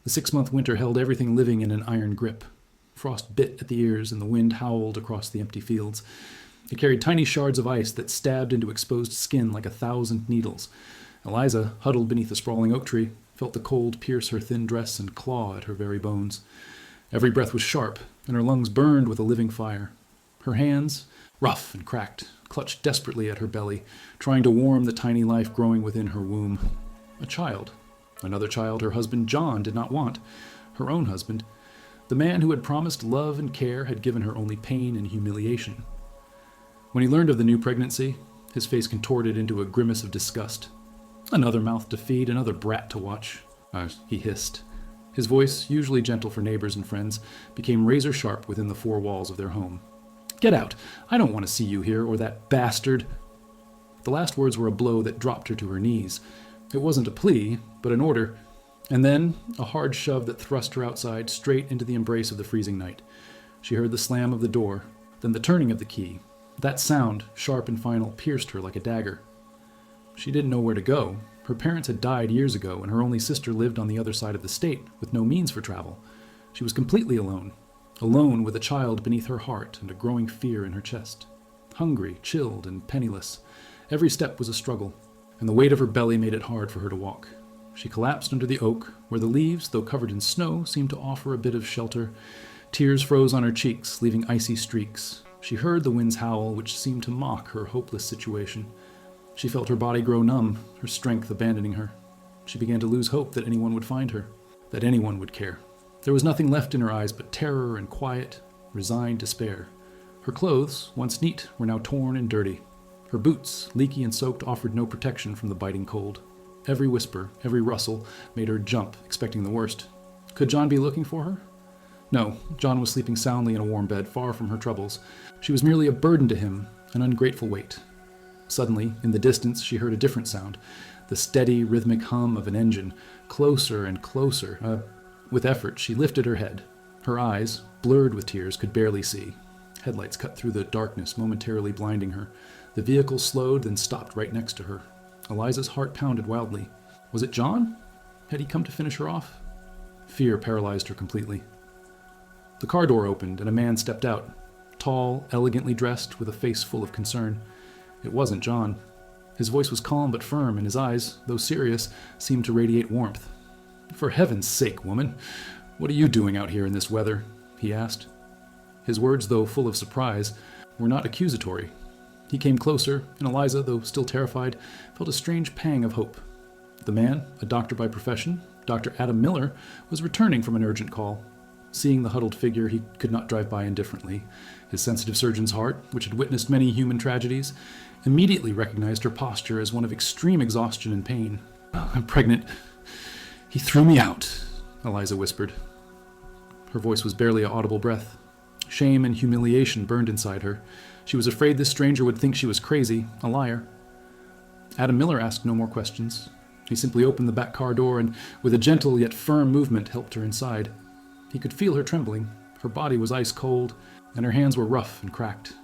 The 6-month winter held everything living in an iron grip. Frost bit at the ears, and the wind howled across the empty fields. It carried tiny shards of ice that stabbed into exposed skin like 1,000 needles. Eliza, huddled beneath a sprawling oak tree, felt the cold pierce her thin dress and claw at her very bones. Every breath was sharp, and her lungs burned with a living fire. Her hands, rough and cracked, clutched desperately at her belly, trying to warm the tiny life growing within her womb. A child. Another child her husband John did not want. Her own husband. The man who had promised love and care had given her only pain and humiliation. When he learned of the new pregnancy, his face contorted into a grimace of disgust. Another mouth to feed, another brat to watch, he hissed. His voice, usually gentle for neighbors and friends, became razor sharp within the four walls of their home. Get out! I don't want to see you here, or that bastard! The last words were a blow that dropped her to her knees. It wasn't a plea, but an order. And then, a hard shove that thrust her outside, straight into the embrace of the freezing night. She heard the slam of the door, then the turning of the key. That sound, sharp and final, pierced her like a dagger. She didn't know where to go. Her parents had died years ago, and her only sister lived on the other side of the state, with no means for travel. She was completely alone. Alone with a child beneath her heart and a growing fear in her chest. Hungry, chilled, and penniless. Every step was a struggle, and the weight of her belly made it hard for her to walk. She collapsed under the oak, where the leaves, though covered in snow, seemed to offer a bit of shelter. Tears froze on her cheeks, leaving icy streaks. She heard the wind's howl, which seemed to mock her hopeless situation. She felt her body grow numb, her strength abandoning her. She began to lose hope that anyone would find her, that anyone would care. There was nothing left in her eyes but terror and quiet, resigned despair. Her clothes, once neat, were now torn and dirty. Her boots, leaky and soaked, offered no protection from the biting cold. Every whisper, every rustle, made her jump, expecting the worst. Could John be looking for her? No, John was sleeping soundly in a warm bed, far from her troubles. She was merely a burden to him, an ungrateful weight. Suddenly, in the distance, she heard a different sound, the steady, rhythmic hum of an engine, closer and closer. With effort, she lifted her head. Her eyes, blurred with tears, could barely see. Headlights cut through the darkness, momentarily blinding her. The vehicle slowed, then stopped right next to her. Eliza's heart pounded wildly. Was it John? Had he come to finish her off? Fear paralyzed her completely. The car door opened, and a man stepped out, tall, elegantly dressed, with a face full of concern. It wasn't John. His voice was calm but firm, and his eyes, though serious, seemed to radiate warmth. "For heaven's sake, woman, what are you doing out here in this weather?" he asked. His words, though full of surprise, were not accusatory. He came closer, and Eliza, though still terrified, felt a strange pang of hope. The man, a doctor by profession, Dr. Adam Miller, was returning from an urgent call. Seeing the huddled figure, he could not drive by indifferently. His sensitive surgeon's heart, which had witnessed many human tragedies, immediately recognized her posture as one of extreme exhaustion and pain. "I'm pregnant. He threw me out," Eliza whispered. Her voice was barely an audible breath. Shame and humiliation burned inside her. She was afraid this stranger would think she was crazy, a liar. Adam Miller asked no more questions. He simply opened the back car door and, with a gentle yet firm movement, helped her inside. He could feel her trembling. Her body was ice cold, and her hands were rough and cracked.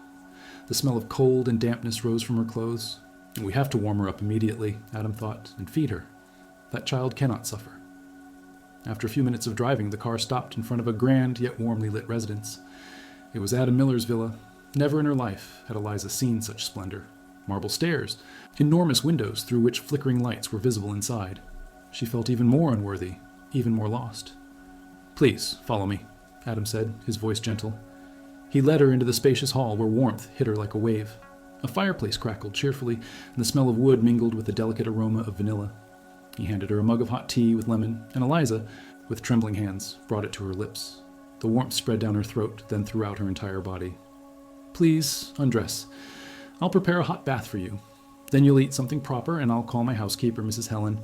The smell of cold and dampness rose from her clothes. "We have to warm her up immediately," Adam thought, "and feed her. That child cannot suffer." After a few minutes of driving, the car stopped in front of a grand yet warmly lit residence. It was Adam Miller's villa. Never in her life had Eliza seen such splendor. Marble stairs, enormous windows through which flickering lights were visible inside. She felt even more unworthy, even more lost. "Please, follow me," Adam said, his voice gentle. He led her into the spacious hall where warmth hit her like a wave. A fireplace crackled cheerfully, and the smell of wood mingled with the delicate aroma of vanilla. He handed her a mug of hot tea with lemon, and Eliza, with trembling hands, brought it to her lips. The warmth spread down her throat, then throughout her entire body. "Please, undress. I'll prepare a hot bath for you. Then you'll eat something proper, and I'll call my housekeeper, Mrs. Helen.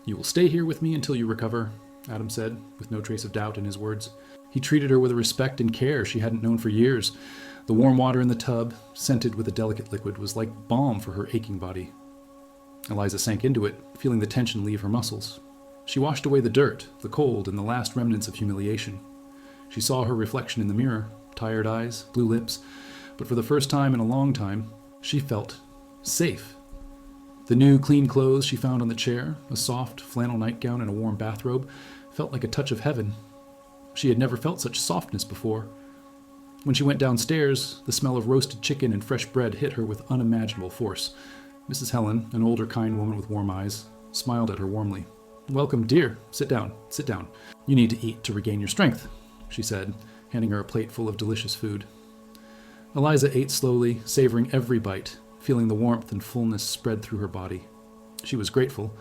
You will stay here with me until you recover," Adam said, with no trace of doubt in his words. He treated her with a respect and care she hadn't known for years. The warm water in the tub, scented with a delicate liquid, was like balm for her aching body. Eliza sank into it, feeling the tension leave her muscles. She washed away the dirt, the cold, and the last remnants of humiliation. She saw her reflection in the mirror, tired eyes, blue lips, but for the first time in a long time, she felt safe. The new, clean clothes she found on the chair, a soft flannel nightgown and a warm bathrobe, felt like a touch of heaven. She had never felt such softness before. When she went downstairs, the smell of roasted chicken and fresh bread hit her with unimaginable force. Mrs. Helen, an older, kind woman with warm eyes, smiled at her warmly. "Welcome, dear. Sit down, sit down. You need to eat to regain your strength," she said, handing her a plate full of delicious food. Eliza ate slowly, savoring every bite, feeling the warmth and fullness spread through her body. She was grateful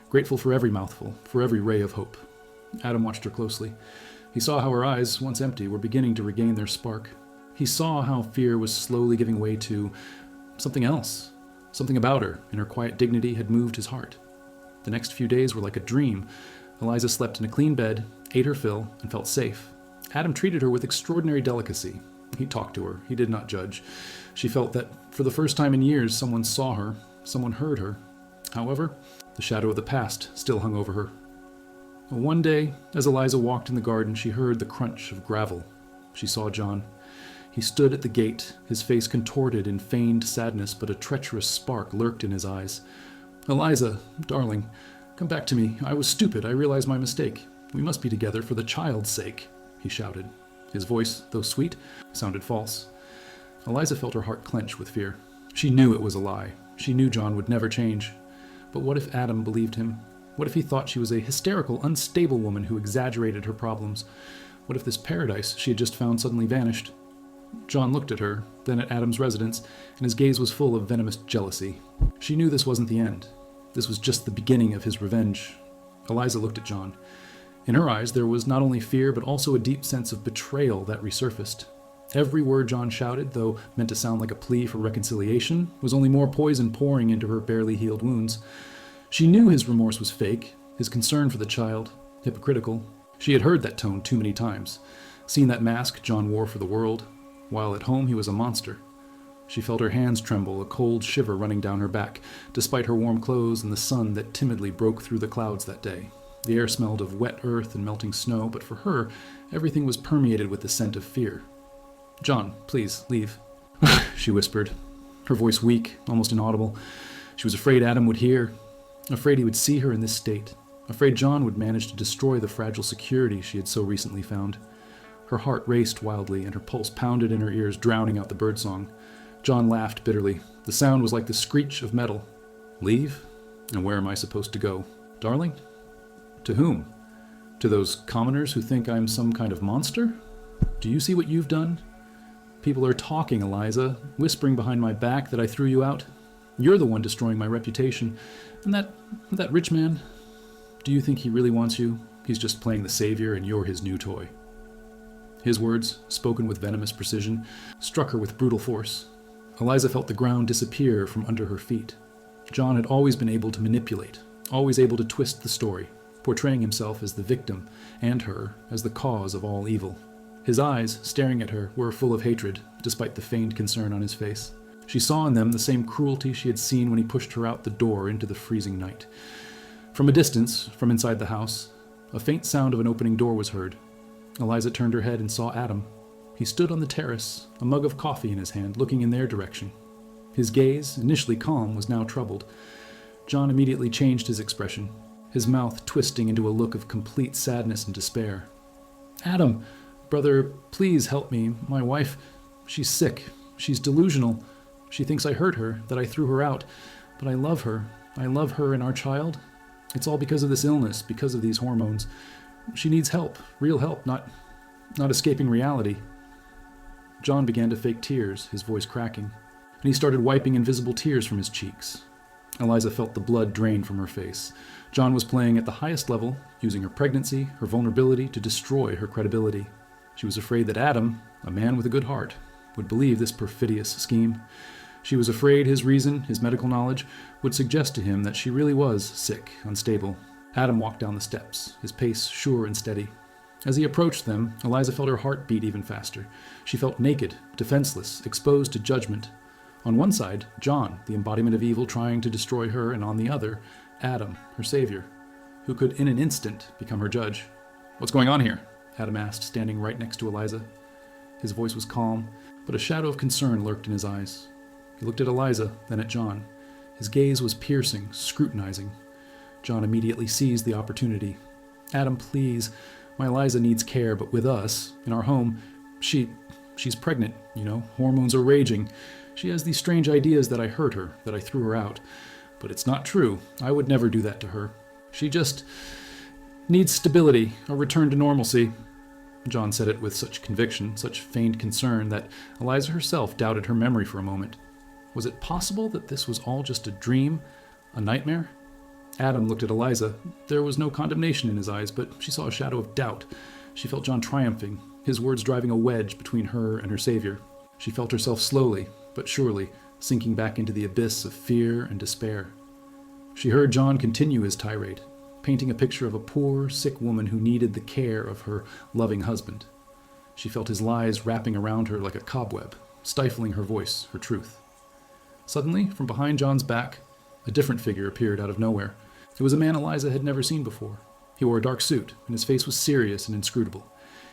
for every mouthful, for every ray of hope. Adam watched her closely. He saw how her eyes, once empty, were beginning to regain their spark. He saw how fear was slowly giving way to something else. Something about her, and her quiet dignity, had moved his heart. The next few days were like a dream. Eliza slept in a clean bed, ate her fill, and felt safe. Adam treated her with extraordinary delicacy. He talked to her. He did not judge. She felt that, for the first time in years, someone saw her, someone heard her. However, the shadow of the past still hung over her. One day, as Eliza walked in the garden, she heard the crunch of gravel. She saw John. He stood at the gate, his face contorted in feigned sadness, but a treacherous spark lurked in his eyes. "Eliza, darling, come back to me. I was stupid. I realize my mistake. We must be together for the child's sake," he shouted. His voice, though sweet, sounded false. Eliza felt her heart clench with fear. She knew it was a lie. She knew John would never change. But what if Adam believed him? What if he thought she was a hysterical, unstable woman who exaggerated her problems? What if this paradise she had just found suddenly vanished? John looked at her, then at Adam's residence, and his gaze was full of venomous jealousy. She knew this wasn't the end. This was just the beginning of his revenge. Eliza looked at John. In her eyes, there was not only fear, but also a deep sense of betrayal that resurfaced. Every word John shouted, though meant to sound like a plea for reconciliation, was only more poison pouring into her barely healed wounds. She knew his remorse was fake, his concern for the child, hypocritical. She had heard that tone too many times, seen that mask John wore for the world, while at home he was a monster. She felt her hands tremble, a cold shiver running down her back, despite her warm clothes and the sun that timidly broke through the clouds that day. The air smelled of wet earth and melting snow, but for her, everything was permeated with the scent of fear. "John, please, leave," she whispered, her voice weak, almost inaudible. She was afraid Adam would hear, afraid he would see her in this state, afraid John would manage to destroy the fragile security she had so recently found. Her heart raced wildly, and her pulse pounded in her ears, drowning out the birdsong. John laughed bitterly. The sound was like the screech of metal. "Leave? And where am I supposed to go? Darling? To whom? To those commoners who think I'm some kind of monster? Do you see what you've done? People are talking, Eliza, whispering behind my back that I threw you out. You're the one destroying my reputation. And that rich man, do you think he really wants you? He's just playing the savior, and you're his new toy." His words, spoken with venomous precision, struck her with brutal force. Eliza felt the ground disappear from under her feet. John had always been able to manipulate, always able to twist the story, portraying himself as the victim, and her as the cause of all evil. His eyes, staring at her, were full of hatred, despite the feigned concern on his face. She saw in them the same cruelty she had seen when he pushed her out the door into the freezing night. From a distance, from inside the house, a faint sound of an opening door was heard. Eliza turned her head and saw Adam. He stood on the terrace, a mug of coffee in his hand, looking in their direction. His gaze, initially calm, was now troubled. John immediately changed his expression, his mouth twisting into a look of complete sadness and despair. "Adam, brother, please help me. My wife, she's sick. She's delusional. She thinks I hurt her, that I threw her out. But I love her. I love her and our child. It's all because of this illness, because of these hormones. She needs help, real help, not escaping reality." John began to fake tears, his voice cracking, and he started wiping invisible tears from his cheeks. Eliza felt the blood drain from her face. John was playing at the highest level, using her pregnancy, her vulnerability to destroy her credibility. She was afraid that Adam, a man with a good heart, would believe this perfidious scheme. She was afraid his reason, his medical knowledge, would suggest to him that she really was sick, unstable. Adam walked down the steps, his pace sure and steady. As he approached them, Eliza felt her heart beat even faster. She felt naked, defenseless, exposed to judgment. On one side, John, the embodiment of evil trying to destroy her, and on the other, Adam, her savior, who could in an instant become her judge. "What's going on here?" Adam asked, standing right next to Eliza. His voice was calm, but a shadow of concern lurked in his eyes. He looked at Eliza, then at John. His gaze was piercing, scrutinizing. John immediately seized the opportunity. Adam, please. My Eliza needs care, but with us, in our home, she's pregnant, Hormones are raging. She has these strange ideas that I hurt her, that I threw her out. But it's not true. I would never do that to her. She just needs stability, a return to normalcy. John said it with such conviction, such feigned concern, that Eliza herself doubted her memory for a moment. Was it possible that this was all just a dream, a nightmare? Adam looked at Eliza. There was no condemnation in his eyes, but she saw a shadow of doubt. She felt John triumphing, his words driving a wedge between her and her savior. She felt herself slowly, but surely, sinking back into the abyss of fear and despair. She heard John continue his tirade, painting a picture of a poor, sick woman who needed the care of her loving husband. She felt his lies wrapping around her like a cobweb, stifling her voice, her truth. Suddenly, from behind John's back, a different figure appeared out of nowhere. It was a man Eliza had never seen before. He wore a dark suit, and his face was serious and inscrutable.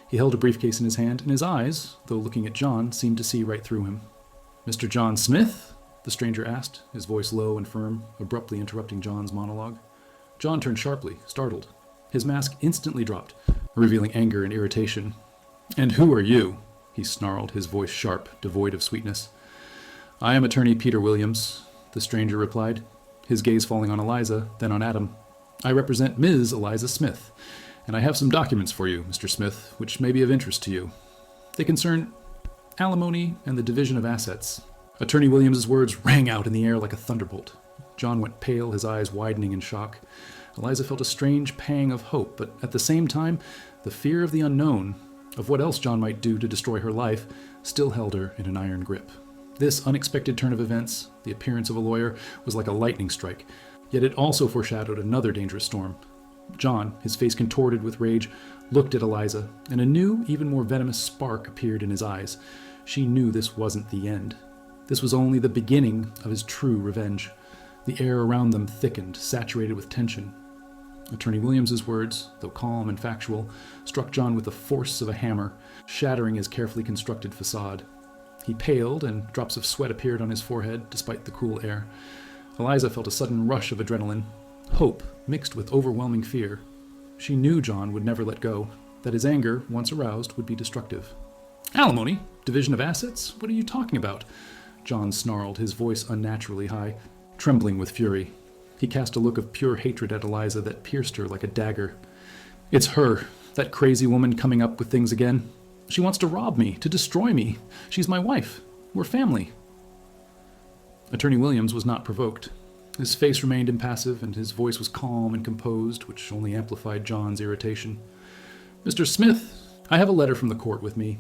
He held a briefcase in his hand, and his eyes, though looking at John, seemed to see right through him. "Mr. John Smith?" the stranger asked, his voice low and firm, abruptly interrupting John's monologue. John turned sharply, startled. His mask instantly dropped, revealing anger and irritation. "And who are you?" he snarled, his voice sharp, devoid of sweetness. "I am attorney Peter Williams," the stranger replied, his gaze falling on Eliza, then on Adam. "I represent Ms. Eliza Smith, and I have some documents for you, Mr. Smith, which may be of interest to you. They concern alimony and the division of assets." Attorney Williams's words rang out in the air like a thunderbolt. John went pale, his eyes widening in shock. Eliza felt a strange pang of hope, but at the same time, the fear of the unknown, of what else John might do to destroy her life, still held her in an iron grip. This unexpected turn of events, the appearance of a lawyer, was like a lightning strike, yet it also foreshadowed another dangerous storm. John, his face contorted with rage, looked at Eliza, and a new, even more venomous spark appeared in his eyes. She knew this wasn't the end. This was only the beginning of his true revenge. The air around them thickened, saturated with tension. Attorney Williams's words, though calm and factual, struck John with the force of a hammer, shattering his carefully constructed facade. He paled, and drops of sweat appeared on his forehead, despite the cool air. Eliza felt a sudden rush of adrenaline, hope mixed with overwhelming fear. She knew John would never let go, that his anger, once aroused, would be destructive. "Alimony? Division of assets? What are you talking about?" John snarled, his voice unnaturally high, trembling with fury. He cast a look of pure hatred at Eliza that pierced her like a dagger. "It's her, that crazy woman coming up with things again. She wants to rob me, to destroy me. She's my wife. We're family." Attorney Williams was not provoked. His face remained impassive, and his voice was calm and composed, which only amplified John's irritation. "Mr. Smith, I have a letter from the court with me.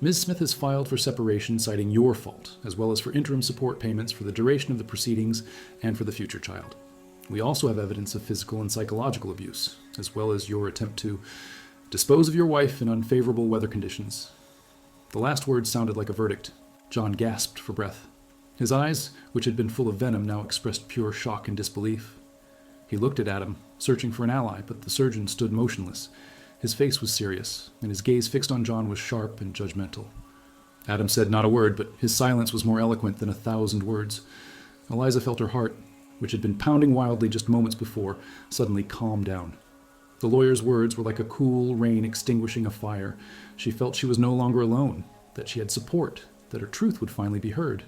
Ms. Smith has filed for separation, citing your fault, as well as for interim support payments for the duration of the proceedings and for the future child. We also have evidence of physical and psychological abuse, as well as your attempt to dispose of your wife in unfavorable weather conditions." The last words sounded like a verdict. John gasped for breath. His eyes, which had been full of venom, now expressed pure shock and disbelief. He looked at Adam, searching for an ally, but the surgeon stood motionless. His face was serious, and his gaze fixed on John was sharp and judgmental. Adam said not a word, but his silence was more eloquent than 1,000 words. Eliza felt her heart, which had been pounding wildly just moments before, suddenly calm down. The lawyer's words were like a cool rain extinguishing a fire. She felt she was no longer alone, that she had support, that her truth would finally be heard.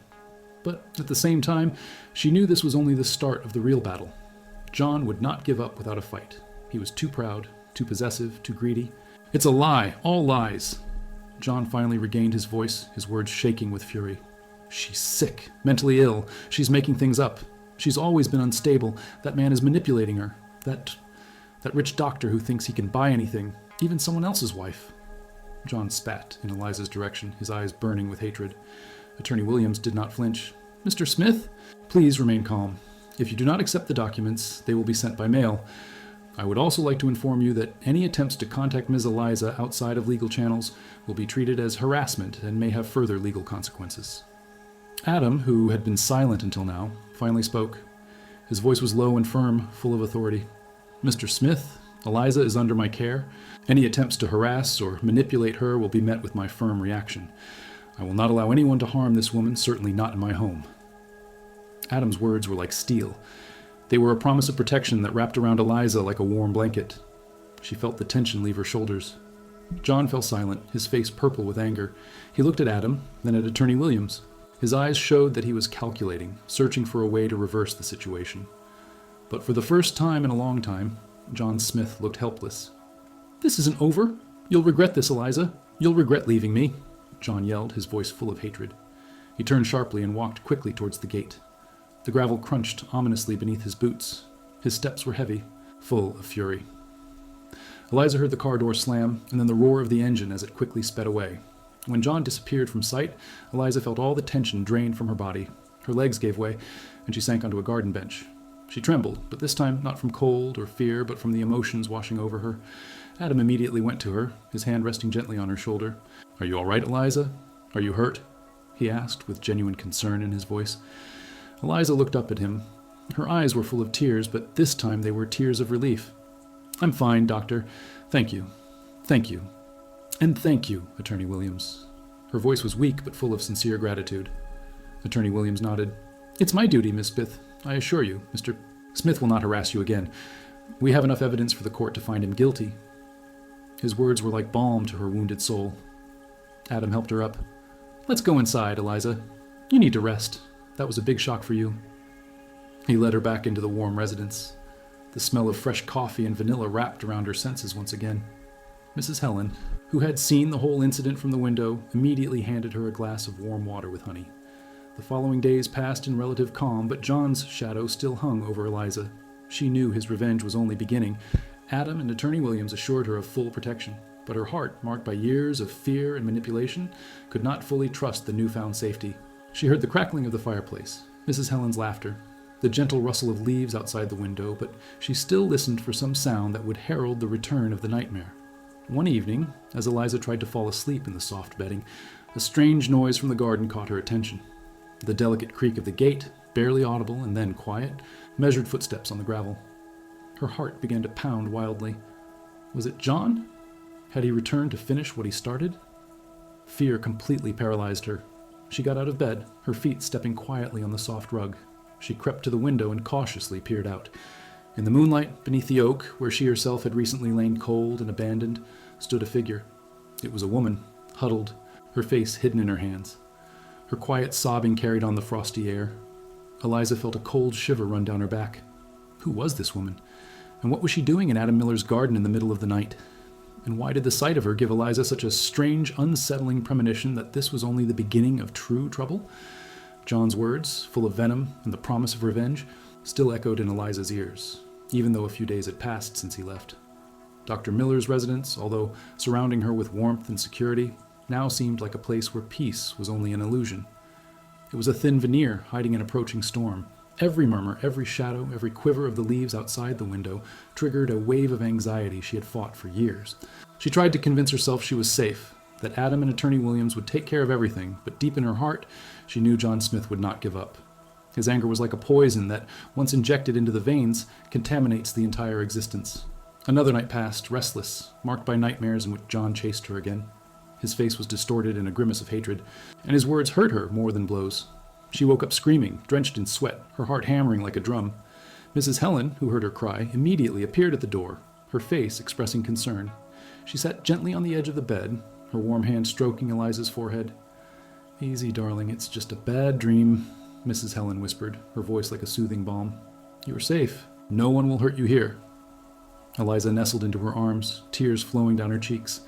But at the same time, she knew this was only the start of the real battle. John would not give up without a fight. He was too proud, too possessive, too greedy. "It's a lie, all lies." John finally regained his voice, his words shaking with fury. "She's sick, mentally ill. She's making things up. She's always been unstable. That man is manipulating her. That rich doctor who thinks he can buy anything, even someone else's wife." John spat in Eliza's direction, his eyes burning with hatred. Attorney Williams did not flinch. "Mr. Smith, please remain calm. If you do not accept the documents, they will be sent by mail. I would also like to inform you that any attempts to contact Ms. Eliza outside of legal channels will be treated as harassment and may have further legal consequences." Adam, who had been silent until now, finally spoke. His voice was low and firm, full of authority. "Mr. Smith, Eliza is under my care. Any attempts to harass or manipulate her will be met with my firm reaction. I will not allow anyone to harm this woman, certainly not in my home." Adam's words were like steel. They were a promise of protection that wrapped around Eliza like a warm blanket. She felt the tension leave her shoulders. John fell silent, his face purple with anger. He looked at Adam, then at Attorney Williams. His eyes showed that he was calculating, searching for a way to reverse the situation. But for the first time in a long time, John Smith looked helpless. "This isn't over. You'll regret this, Eliza. You'll regret leaving me," John yelled, his voice full of hatred. He turned sharply and walked quickly towards the gate. The gravel crunched ominously beneath his boots. His steps were heavy, full of fury. Eliza heard the car door slam, and then the roar of the engine as it quickly sped away. When John disappeared from sight, Eliza felt all the tension drained from her body. Her legs gave way, and she sank onto a garden bench. She trembled, but this time not from cold or fear, but from the emotions washing over her. Adam immediately went to her, his hand resting gently on her shoulder. "Are you all right, Eliza? Are you hurt?" he asked, with genuine concern in his voice. Eliza looked up at him. Her eyes were full of tears, but this time they were tears of relief. "I'm fine, Doctor. Thank you. Thank you. And thank you, Attorney Williams." Her voice was weak, but full of sincere gratitude. Attorney Williams nodded. "It's my duty, Miss Smith. I assure you, Mr. Smith will not harass you again. We have enough evidence for the court to find him guilty." His words were like balm to her wounded soul. Adam helped her up. "Let's go inside, Eliza. You need to rest. That was a big shock for you." He led her back into the warm residence. The smell of fresh coffee and vanilla wrapped around her senses once again. Mrs. Helen, who had seen the whole incident from the window, immediately handed her a glass of warm water with honey. The following days passed in relative calm, but John's shadow still hung over Eliza. She knew his revenge was only beginning. Adam and Attorney Williams assured her of full protection, but her heart, marked by years of fear and manipulation, could not fully trust the newfound safety. She heard the crackling of the fireplace, Mrs. Helen's laughter, the gentle rustle of leaves outside the window, but she still listened for some sound that would herald the return of the nightmare. One evening, as Eliza tried to fall asleep in the soft bedding, a strange noise from the garden caught her attention. The delicate creak of the gate, barely audible and then quiet, measured footsteps on the gravel. Her heart began to pound wildly. Was it John? Had he returned to finish what he started? Fear completely paralyzed her. She got out of bed, her feet stepping quietly on the soft rug. She crept to the window and cautiously peered out. In the moonlight, beneath the oak, where she herself had recently lain cold and abandoned, stood a figure. It was a woman, huddled, her face hidden in her hands. Her quiet sobbing carried on the frosty air. Eliza felt a cold shiver run down her back. Who was this woman? And what was she doing in Adam Miller's garden in the middle of the night? And why did the sight of her give Eliza such a strange, unsettling premonition that this was only the beginning of true trouble? John's words, full of venom and the promise of revenge, still echoed in Eliza's ears, even though a few days had passed since he left. Dr. Miller's residence, although surrounding her with warmth and security, now seemed like a place where peace was only an illusion. It was a thin veneer hiding an approaching storm. Every murmur, every shadow, every quiver of the leaves outside the window triggered a wave of anxiety she had fought for years. She tried to convince herself she was safe, that Adam and Attorney Williams would take care of everything, but deep in her heart, she knew John Smith would not give up. His anger was like a poison that, once injected into the veins, contaminates the entire existence. Another night passed, restless, marked by nightmares in which John chased her again. His face was distorted in a grimace of hatred, and his words hurt her more than blows. She woke up screaming, drenched in sweat, her heart hammering like a drum. Mrs. Helen, who heard her cry, immediately appeared at the door, her face expressing concern. She sat gently on the edge of the bed, her warm hand stroking Eliza's forehead. "Easy, darling, it's just a bad dream," Mrs. Helen whispered, her voice like a soothing balm. "You are safe. No one will hurt you here." Eliza nestled into her arms, tears flowing down her cheeks.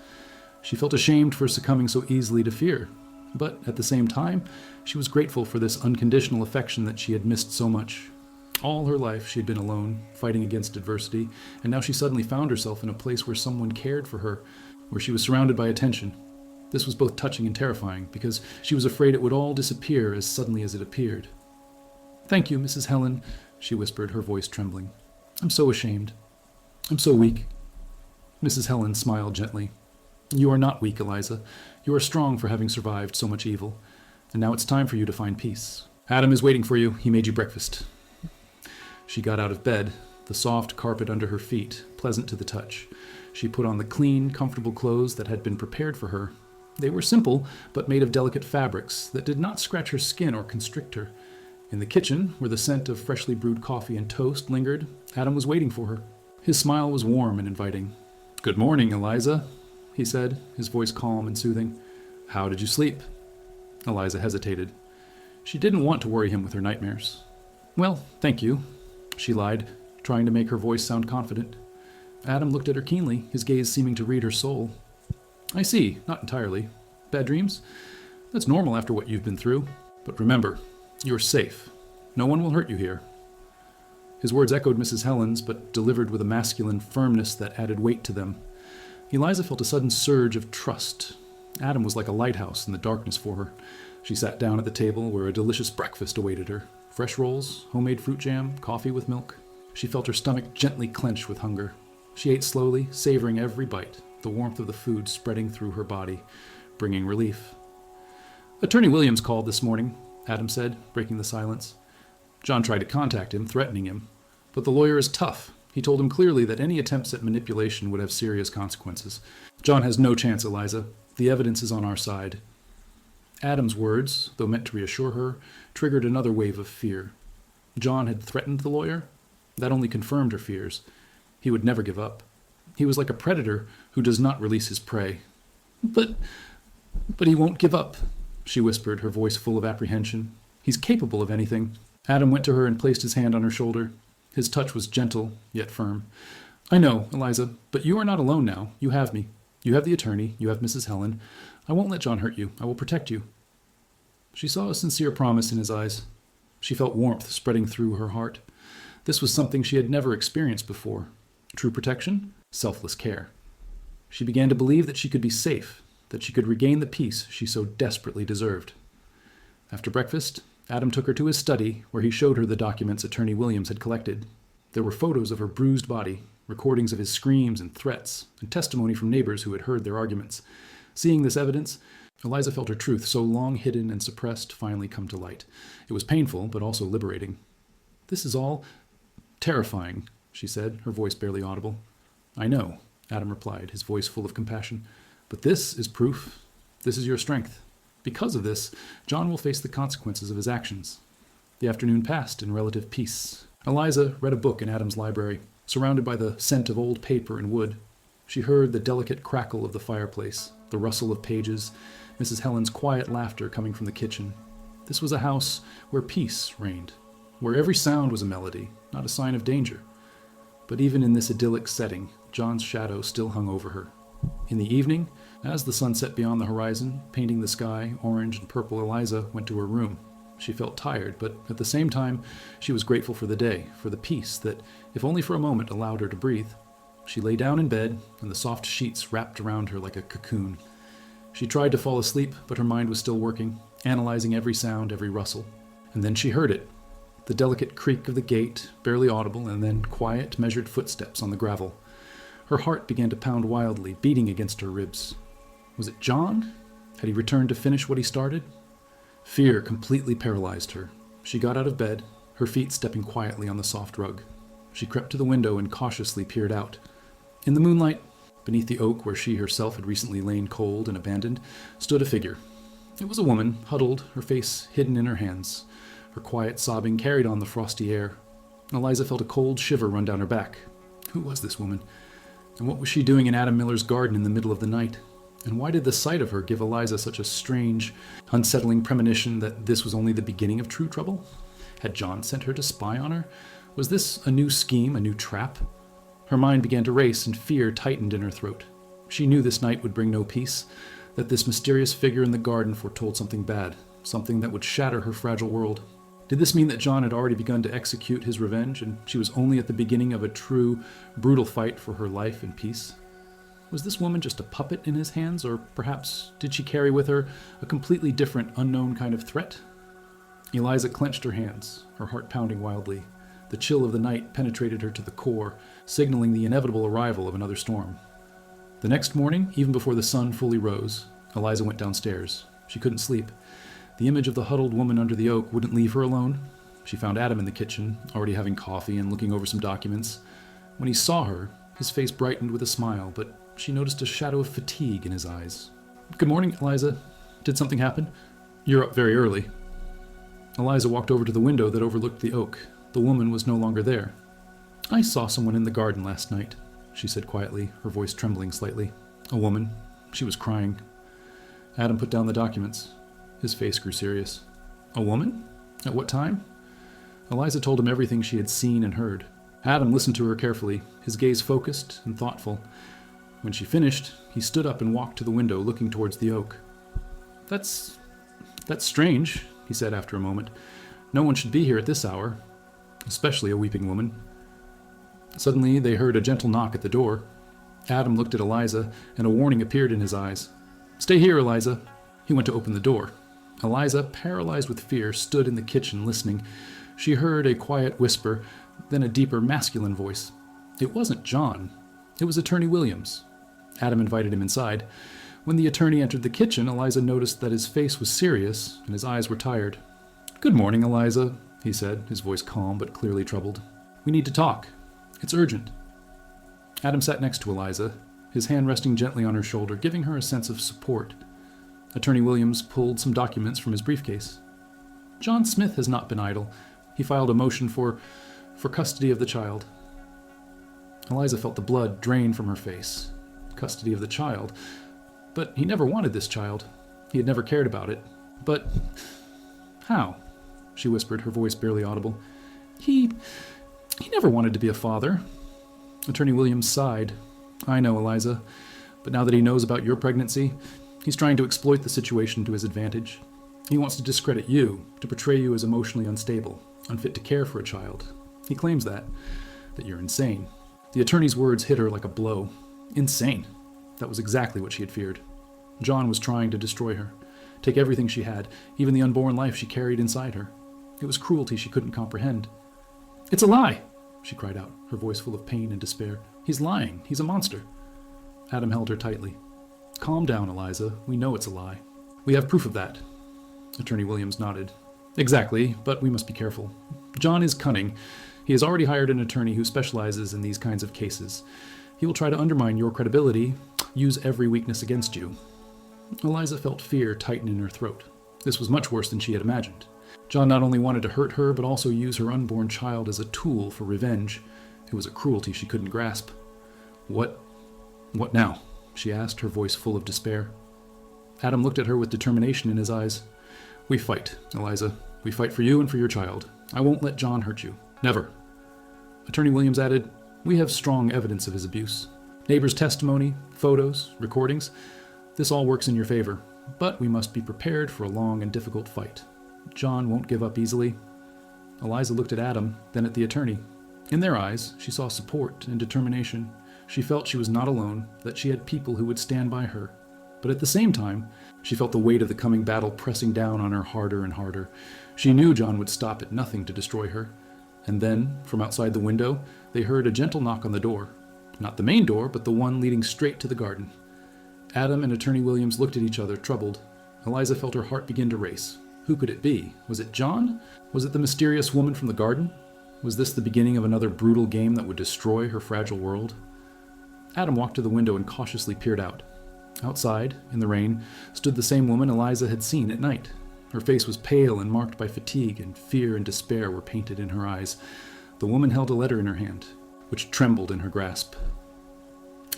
She felt ashamed for succumbing so easily to fear, but at the same time, she was grateful for this unconditional affection that she had missed so much. All her life she had been alone, fighting against adversity, and now she suddenly found herself in a place where someone cared for her, where she was surrounded by attention. This was both touching and terrifying, because she was afraid it would all disappear as suddenly as it appeared. "Thank you, Mrs. Helen," she whispered, her voice trembling. "I'm so ashamed. I'm so weak." Mrs. Helen smiled gently. "You are not weak, Eliza. You are strong for having survived so much evil. And now it's time for you to find peace. Adam is waiting for you. He made you breakfast." She got out of bed, the soft carpet under her feet, pleasant to the touch. She put on the clean, comfortable clothes that had been prepared for her. They were simple, but made of delicate fabrics that did not scratch her skin or constrict her. In the kitchen, where the scent of freshly brewed coffee and toast lingered, Adam was waiting for her. His smile was warm and inviting. "Good morning, Eliza," he said, his voice calm and soothing. "How did you sleep?" Eliza hesitated. She didn't want to worry him with her nightmares. "Well, thank you," she lied, trying to make her voice sound confident. Adam looked at her keenly, his gaze seeming to read her soul. "I see, not entirely. Bad dreams? That's normal after what you've been through. But remember, you're safe. No one will hurt you here." His words echoed Mrs. Helen's, but delivered with a masculine firmness that added weight to them. Eliza felt a sudden surge of trust. Adam was like a lighthouse in the darkness for her. She sat down at the table where a delicious breakfast awaited her. Fresh rolls, homemade fruit jam, coffee with milk. She felt her stomach gently clench with hunger. She ate slowly, savoring every bite, the warmth of the food spreading through her body, bringing relief. "Attorney Williams called this morning," Adam said, breaking the silence. "John tried to contact him, threatening him. But the lawyer is tough. He told him clearly that any attempts at manipulation would have serious consequences. John has no chance, Eliza. The evidence is on our side." Adam's words, though meant to reassure her, triggered another wave of fear. John had threatened the lawyer? That only confirmed her fears. He would never give up. He was like a predator who does not release his prey. But he won't give up," she whispered, her voice full of apprehension. "He's capable of anything." Adam went to her and placed his hand on her shoulder. His touch was gentle, yet firm. "I know, Eliza, but you are not alone now. You have me. You have the attorney. You have Mrs. Helen. I won't let John hurt you. I will protect you." She saw a sincere promise in his eyes. She felt warmth spreading through her heart. This was something she had never experienced before. True protection, selfless care. She began to believe that she could be safe, that she could regain the peace she so desperately deserved. After breakfast, Adam took her to his study, where he showed her the documents Attorney Williams had collected. There were photos of her bruised body, recordings of his screams and threats, and testimony from neighbors who had heard their arguments. Seeing this evidence, Eliza felt her truth, so long hidden and suppressed, finally come to light. It was painful, but also liberating. "This is all terrifying," she said, her voice barely audible. "I know," Adam replied, his voice full of compassion. "But this is proof. This is your strength. Because of this, John will face the consequences of his actions." The afternoon passed in relative peace. Eliza read a book in Adam's library, surrounded by the scent of old paper and wood. She heard the delicate crackle of the fireplace, the rustle of pages, Mrs. Helen's quiet laughter coming from the kitchen. This was a house where peace reigned, where every sound was a melody, not a sign of danger. But even in this idyllic setting, John's shadow still hung over her. In the evening, as the sun set beyond the horizon, painting the sky orange and purple, Eliza went to her room. She felt tired, but at the same time, she was grateful for the day, for the peace that, if only for a moment, allowed her to breathe. She lay down in bed, and the soft sheets wrapped around her like a cocoon. She tried to fall asleep, but her mind was still working, analyzing every sound, every rustle. And then she heard it. The delicate creak of the gate, barely audible, and then quiet, measured footsteps on the gravel. Her heart began to pound wildly, beating against her ribs. Was it John? Had he returned to finish what he started? Fear completely paralyzed her. She got out of bed, her feet stepping quietly on the soft rug. She crept to the window and cautiously peered out. In the moonlight, beneath the oak where she herself had recently lain cold and abandoned, stood a figure. It was a woman, huddled, her face hidden in her hands. Her quiet sobbing carried on the frosty air. Eliza felt a cold shiver run down her back. Who was this woman? And what was she doing in Adam Miller's garden in the middle of the night? And why did the sight of her give Eliza such a strange, unsettling premonition that this was only the beginning of true trouble? Had John sent her to spy on her? Was this a new scheme, a new trap? Her mind began to race, and fear tightened in her throat. She knew this night would bring no peace, that this mysterious figure in the garden foretold something bad, something that would shatter her fragile world. Did this mean that John had already begun to execute his revenge, and she was only at the beginning of a true, brutal fight for her life and peace? Was this woman just a puppet in his hands, or perhaps did she carry with her a completely different, unknown kind of threat? Eliza clenched her hands, her heart pounding wildly. The chill of the night penetrated her to the core, signaling the inevitable arrival of another storm. The next morning, even before the sun fully rose, Eliza went downstairs. She couldn't sleep. The image of the huddled woman under the oak wouldn't leave her alone. She found Adam in the kitchen, already having coffee and looking over some documents. When he saw her, his face brightened with a smile, but she noticed a shadow of fatigue in his eyes. "Good morning, Eliza. Did something happen? You're up very early." Eliza walked over to the window that overlooked the oak. The woman was no longer there. "I saw someone in the garden last night." she said quietly, her voice trembling slightly. A woman. She was crying. Adam put down the documents. His face grew serious. A woman? At what time? Eliza told him everything she had seen and heard. Adam listened to her carefully, his gaze focused and thoughtful. When she finished, he stood up and walked to the window, looking towards the oak. That's strange, he said after a moment. No one should be here at this hour, especially a weeping woman. Suddenly, they heard a gentle knock at the door. Adam looked at Eliza, and a warning appeared in his eyes. Stay here, Eliza. He went to open the door. Eliza, paralyzed with fear, stood in the kitchen listening. She heard a quiet whisper, then a deeper masculine voice. It wasn't John. It was Attorney Williams. Adam invited him inside. When the attorney entered the kitchen, Eliza noticed that his face was serious and his eyes were tired. Good morning, Eliza, he said, his voice calm but clearly troubled. We need to talk. It's urgent. Adam sat next to Eliza, his hand resting gently on her shoulder, giving her a sense of support. Attorney Williams pulled some documents from his briefcase. John Smith has not been idle. He filed a motion for custody of the child. Eliza felt the blood drain from her face. Custody of the child. But he never wanted this child. He had never cared about it. But how? She whispered, her voice barely audible. He never wanted to be a father. Attorney Williams sighed. I know, Eliza, but now that he knows about your pregnancy, he's trying to exploit the situation to his advantage. He wants to discredit you, to portray you as emotionally unstable, unfit to care for a child. He claims that you're insane. The attorney's words hit her like a blow. Insane. That was exactly what she had feared. John was trying to destroy her, take everything she had, even the unborn life she carried inside her. It was cruelty she couldn't comprehend. It's a lie, she cried out, her voice full of pain and despair. He's lying. He's a monster. Adam held her tightly. Calm down, Eliza. We know it's a lie. We have proof of that. Attorney Williams nodded. Exactly, but we must be careful. John is cunning. He has already hired an attorney who specializes in these kinds of cases. He will try to undermine your credibility, use every weakness against you. Eliza felt fear tighten in her throat. This was much worse than she had imagined. John not only wanted to hurt her, but also use her unborn child as a tool for revenge. It was a cruelty she couldn't grasp. What now? She asked, her voice full of despair. Adam looked at her with determination in his eyes. We fight, Eliza. We fight for you and for your child. I won't let John hurt you. Never. Attorney Williams added, we have strong evidence of his abuse. Neighbors' testimony, photos, recordings. This all works in your favor, but we must be prepared for a long and difficult fight. John won't give up easily. Eliza looked at Adam, then at the attorney. In their eyes, she saw support and determination. She felt she was not alone, that she had people who would stand by her. But at the same time, she felt the weight of the coming battle pressing down on her harder and harder. She knew John would stop at nothing to destroy her. And then, from outside the window, they heard a gentle knock on the door. Not the main door, but the one leading straight to the garden. Adam and Attorney Williams looked at each other, troubled. Eliza felt her heart begin to race. Who could it be? Was it John? Was it the mysterious woman from the garden? Was this the beginning of another brutal game that would destroy her fragile world? Adam walked to the window and cautiously peered out. Outside, in the rain, stood the same woman Eliza had seen at night. Her face was pale and marked by fatigue, and fear and despair were painted in her eyes. The woman held a letter in her hand, which trembled in her grasp.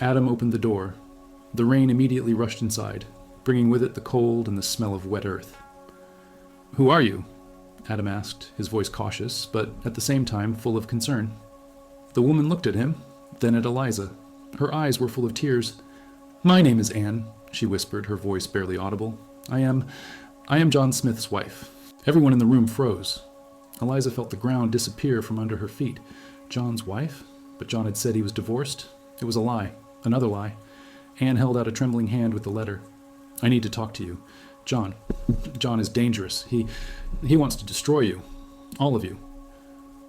Adam opened the door. The rain immediately rushed inside, bringing with it the cold and the smell of wet earth. Who are you? Adam asked, his voice cautious, but at the same time full of concern. The woman looked at him, then at Eliza. Her eyes were full of tears. My name is Anne, she whispered, her voice barely audible. I am John Smith's wife. Everyone in the room froze. Eliza felt the ground disappear from under her feet. John's wife? But John had said he was divorced. It was a lie. Another lie. Anne held out a trembling hand with the letter. I need to talk to you. John is dangerous. He wants to destroy you. All of you.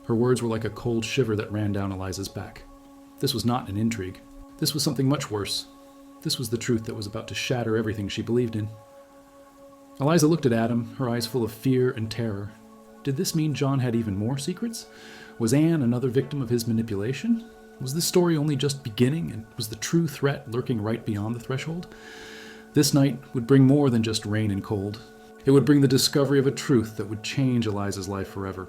Her words were like a cold shiver that ran down Eliza's back. This was not an intrigue. This was something much worse. This was the truth that was about to shatter everything she believed in. Eliza looked at Adam, her eyes full of fear and terror. Did this mean John had even more secrets? Was Anne another victim of his manipulation? Was this story only just beginning, and was the true threat lurking right beyond the threshold? This night would bring more than just rain and cold. It would bring the discovery of a truth that would change Eliza's life forever.